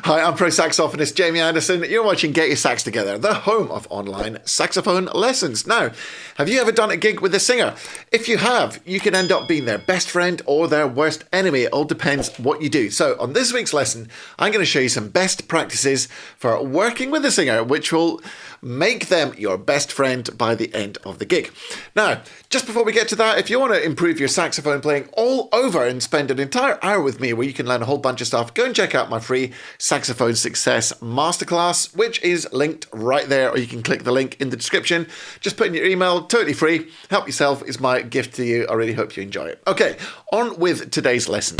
Hi, I'm pro saxophonist Jamie Anderson. You're watching Get Your Sax Together, the home of online saxophone lessons. Now, have you ever done a gig with a singer? If you have, you can end up being their best friend or their worst enemy. It all depends what you do. So on this week's lesson, I'm going to show you some best practices for working with a singer, which will make them your best friend by the end of the gig. Now, just before we get to that, if you want to improve your saxophone playing all over and spend an entire hour with me where you can learn a whole bunch of stuff, go and check out my free Saxophone Success Masterclass, which is linked right there, or you can click the link in the description. Just put in your email, totally free. Help yourself is my gift to you. I really hope you enjoy it. Okay, on with today's lesson.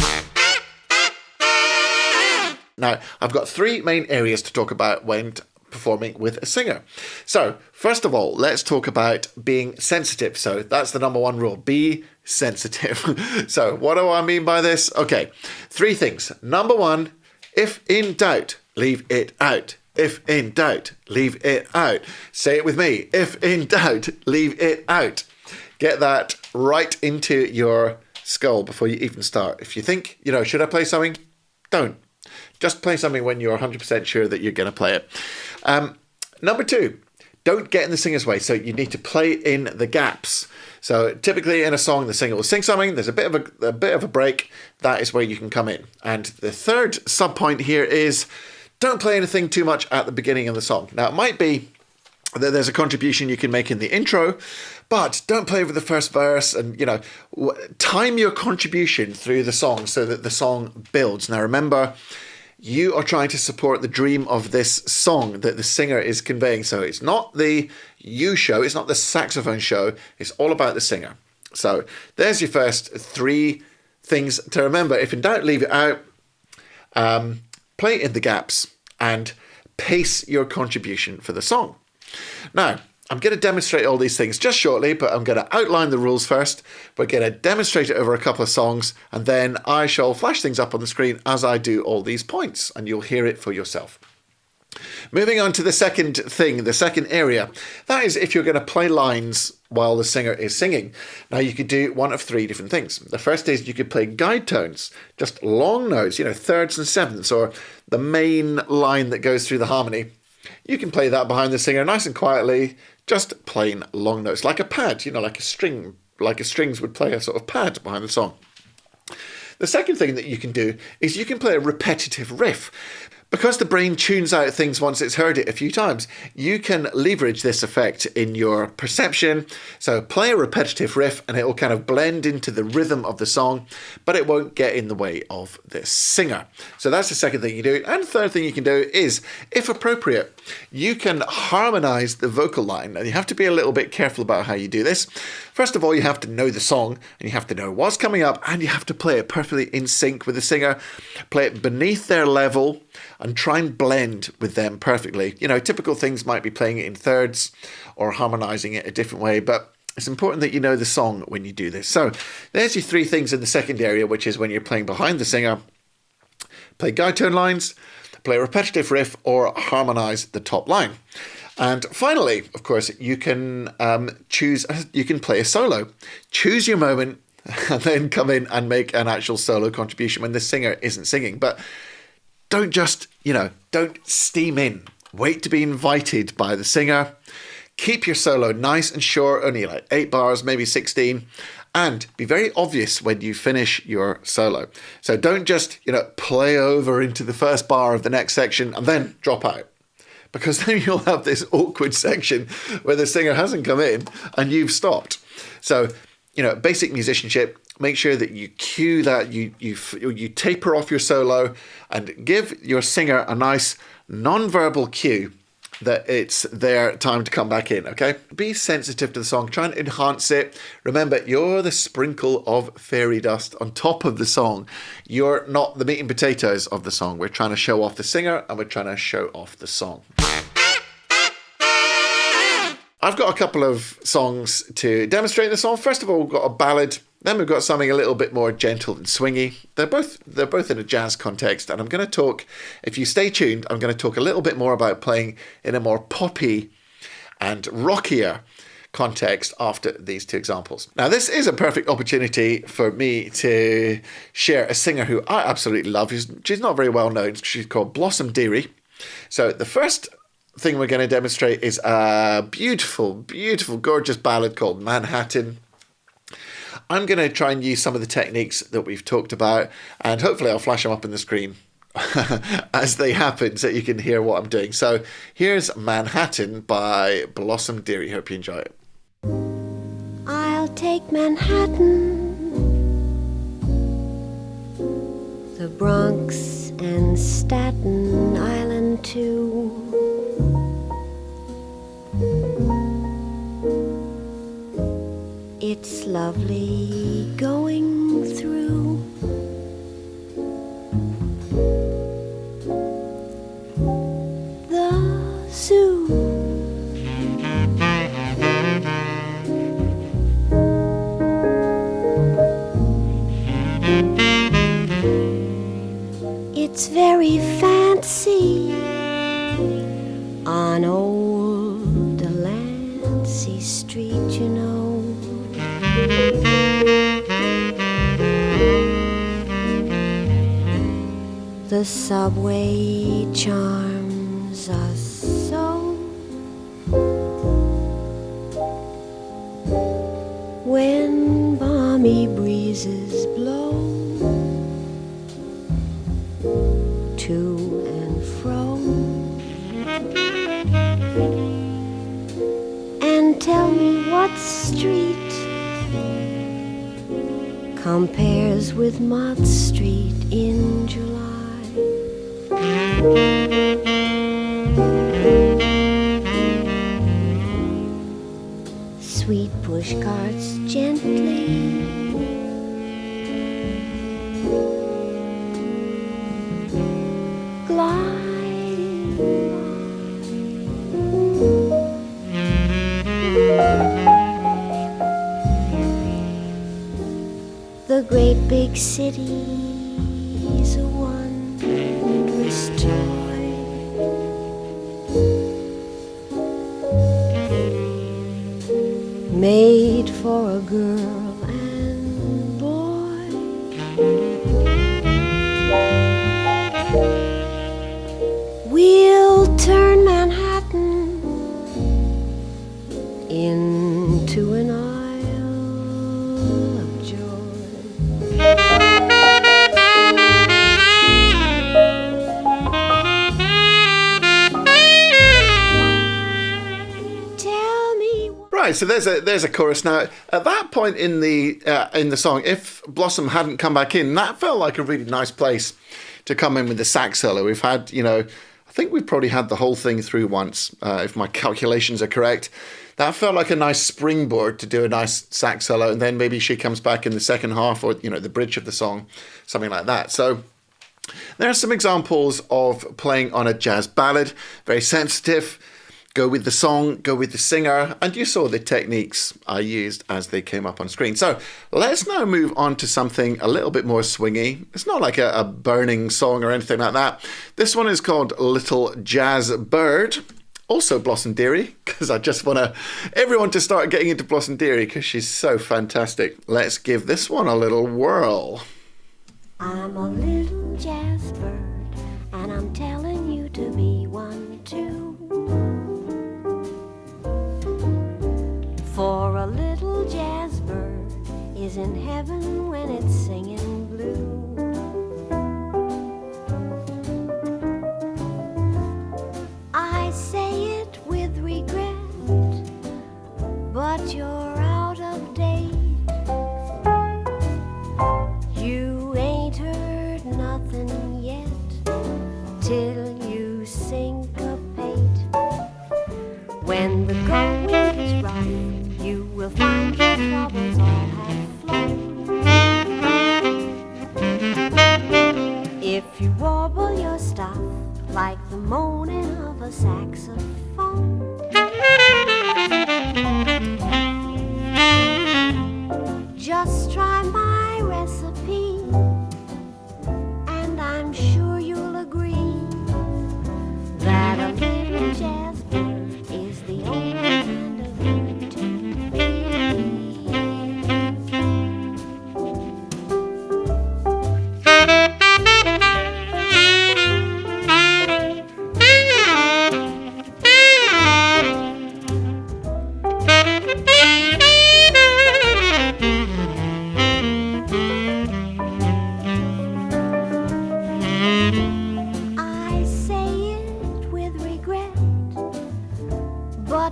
Now, I've got three main areas to talk about when performing with a singer. So, first of all, let's talk about being sensitive. So, that's the number one rule. Be sensitive. So, what do I mean by this? Okay, three things. Number one, if in doubt, leave it out. If in doubt, leave it out. Say it with me. If in doubt, leave it out. Get that right into your skull before you even start. If you think, should I play something? Don't. Just play something when you're 100% sure that you're going to play it. Number two, don't get in the singer's way. So you need to play in the gaps. So typically in a song, the singer will sing something. There's a bit of a break. That is where you can come in. And the third sub point here is don't play anything too much at the beginning of the song. Now, it might be that there's a contribution you can make in the intro, but don't play over the first verse and, time your contribution through the song so that the song builds. Now, remember, you are trying to support the dream of this song that the singer is conveying. So it's not the you show, it's not the saxophone show, it's all about the singer. So there's your first three things to remember. If in doubt, leave it out. Play in the gaps and pace your contribution for the song. Now, I'm going to demonstrate all these things just shortly, but I'm going to outline the rules first. We're going to demonstrate it over a couple of songs, and then I shall flash things up on the screen as I do all these points, and you'll hear it for yourself. Moving on to the second thing, the second area, that is if you're going to play lines while the singer is singing. Now, you could do one of three different things. The first is you could play guide tones, just long notes, thirds and sevenths, or the main line that goes through the harmony. You can play that behind the singer nice and quietly, just plain long notes, like a pad, like a string, like a strings would play a sort of pad behind the song. The second thing that you can do is you can play a repetitive riff. Because the brain tunes out things once it's heard it a few times, you can leverage this effect in your perception. So play a repetitive riff and it will kind of blend into the rhythm of the song, but it won't get in the way of the singer. So that's the second thing you do. And the third thing you can do is, if appropriate, you can harmonize the vocal line. And you have to be a little bit careful about how you do this. First of all, you have to know the song and you have to know what's coming up and you have to play it perfectly in sync with the singer. Play it beneath their level and try and blend with them perfectly. Typical things might be playing it in thirds or harmonizing it a different way, but it's important that you know the song when you do this. So there's your three things in the second area, which is when you're playing behind the singer. Play guide tone lines, play a repetitive riff, or harmonize the top line. And finally, of course, you can you can play a solo. Choose your moment and then come in and make an actual solo contribution when the singer isn't singing. But don't just, don't steam in. Wait to be invited by the singer. Keep your solo nice and short, only like 8 bars, maybe 16. And be very obvious when you finish your solo. So don't just, play over into the first bar of the next section and then drop out. Because then you'll have this awkward section where the singer hasn't come in and you've stopped. So, basic musicianship, make sure that you cue that, you taper off your solo and give your singer a nice non-verbal cue that it's their time to come back in, okay? Be sensitive to the song, try and enhance it. Remember, you're the sprinkle of fairy dust on top of the song. You're not the meat and potatoes of the song. We're trying to show off the singer and we're trying to show off the song. I've got a couple of songs to demonstrate the song. First of all, we've got a ballad. Then we've got something a little bit more gentle and swingy. They're both in a jazz context. And I'm going to talk, if you stay tuned, I'm going to talk a little bit more about playing in a more poppy and rockier context after these two examples. Now, this is a perfect opportunity for me to share a singer who I absolutely love. She's not very well known. She's called Blossom Dearie. So the first thing we're going to demonstrate is a beautiful, beautiful, gorgeous ballad called Manhattan. I'm going to try and use some of the techniques that we've talked about, and hopefully I'll flash them up on the screen as they happen so you can hear what I'm doing. So here's Manhattan by Blossom Dearie. Hope you enjoy it. I'll take Manhattan, the Bronx and Staten Island too. It's lovely going through the zoo. It's very fancy on old Delancey Street, you know. The subway charms us so. When balmy breezes blow to and fro, and tell me what street compares with Mott Street in July. Sweet push carts gently glide by. The great big city's a wondrous toy. Made for a girl and boy. We'll turn Manhattan into an isle of joy. Right, so there's a chorus. Now, at that point in the song, if Blossom hadn't come back in, that felt like a really nice place to come in with the sax solo. We've had, I think we've probably had the whole thing through once, if my calculations are correct. That felt like a nice springboard to do a nice sax solo, and then maybe she comes back in the second half, or the bridge of the song, something like that. So there are some examples of playing on a jazz ballad, very sensitive. Go with the song, go with the singer, and you saw the techniques I used as they came up on screen. So let's now move on to something a little bit more swingy. It's not like a burning song or anything like that. This one is called Little Jazz Bird, also Blossom Dearie, because I just want everyone to start getting into Blossom Dearie because she's so fantastic. Let's give this one a little whirl. I'm a little jazz bird, and I'm telling you to be one too. For a little jazz bird is in heaven when it's singing blue. I say it with regret, but you're out of date. You ain't heard nothing yet till you syncopate. When the going is right, you will find your troubles all have flown. If you warble your stuff like the moaning of a saxophone, just try my recipe, and I'm sure you'll agree that a little jazz bird is the only kind of bird to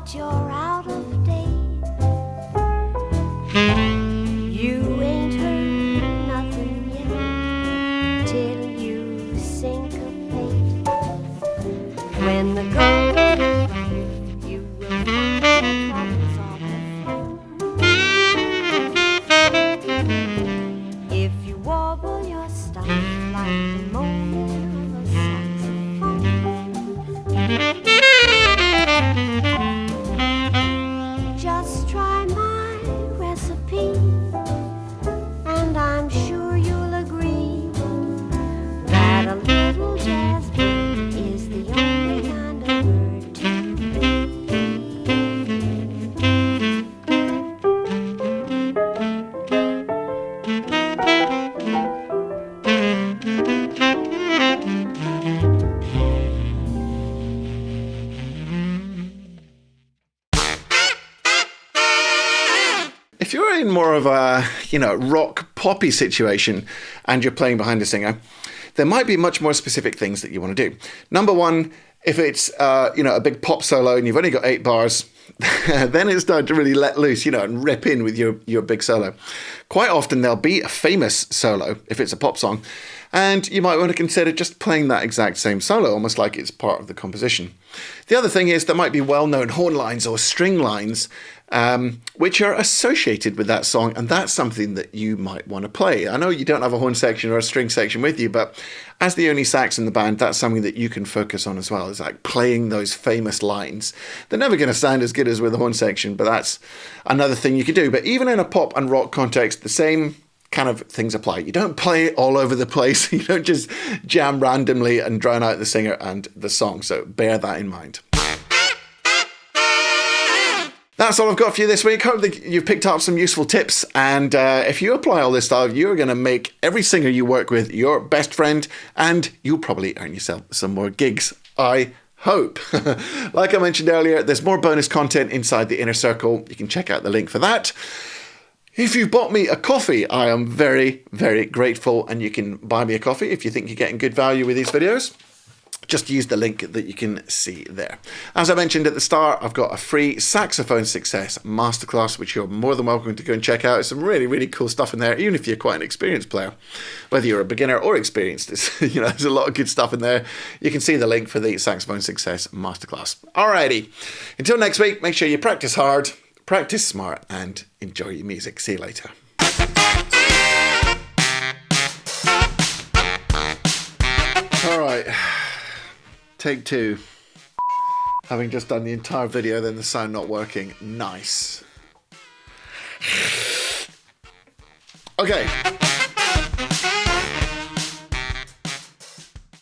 but you're out of date. You ain't heard nothing yet till you syncopate. When the girl you will find your troubles off the floor. If you warble your stuff like the moaning of a saxophone, just try my recipe, and I'm sure you'll agree that a little jazz beat is the only kind of word to be. If you're in more of a, rock poppy situation and you're playing behind a singer, there might be much more specific things that you want to do. Number one, if it's, a big pop solo and you've only got 8 bars, then it's time to really let loose, and rip in with your big solo. Quite often there'll be a famous solo if it's a pop song, and you might want to consider just playing that exact same solo, almost like it's part of the composition. The other thing is there might be well-known horn lines or string lines which are associated with that song, and that's something that you might want to play. I know you don't have a horn section or a string section with you, but as the only sax in the band, that's something that you can focus on as well. It's like playing those famous lines. They're never going to sound as good as with a horn section, but that's another thing you could do. But even in a pop and rock context, the same kind of things apply. You don't play it all over the place. You don't just jam randomly and drown out the singer and the song. So bear that in mind. That's all I've got for you this week. Hope that you've picked up some useful tips. And if you apply all this stuff, you're going to make every singer you work with your best friend, and you'll probably earn yourself some more gigs, I hope. Like I mentioned earlier, there's more bonus content inside the Inner Circle. You can check out the link for that. If you've bought me a coffee, I am very, very grateful, and you can buy me a coffee if you think you're getting good value with these videos. Just use the link that you can see there. As I mentioned at the start, I've got a free saxophone success masterclass, which you're more than welcome to go and check out. There's some really, really cool stuff in there, even if you're quite an experienced player. Whether you're a beginner or experienced, there's a lot of good stuff in there. You can see the link for the saxophone success masterclass. Alrighty, until next week, make sure you practice hard, practice smart, and enjoy your music. See you later. All right. Take 2. Having just done the entire video, then the sound not working. Nice. Okay.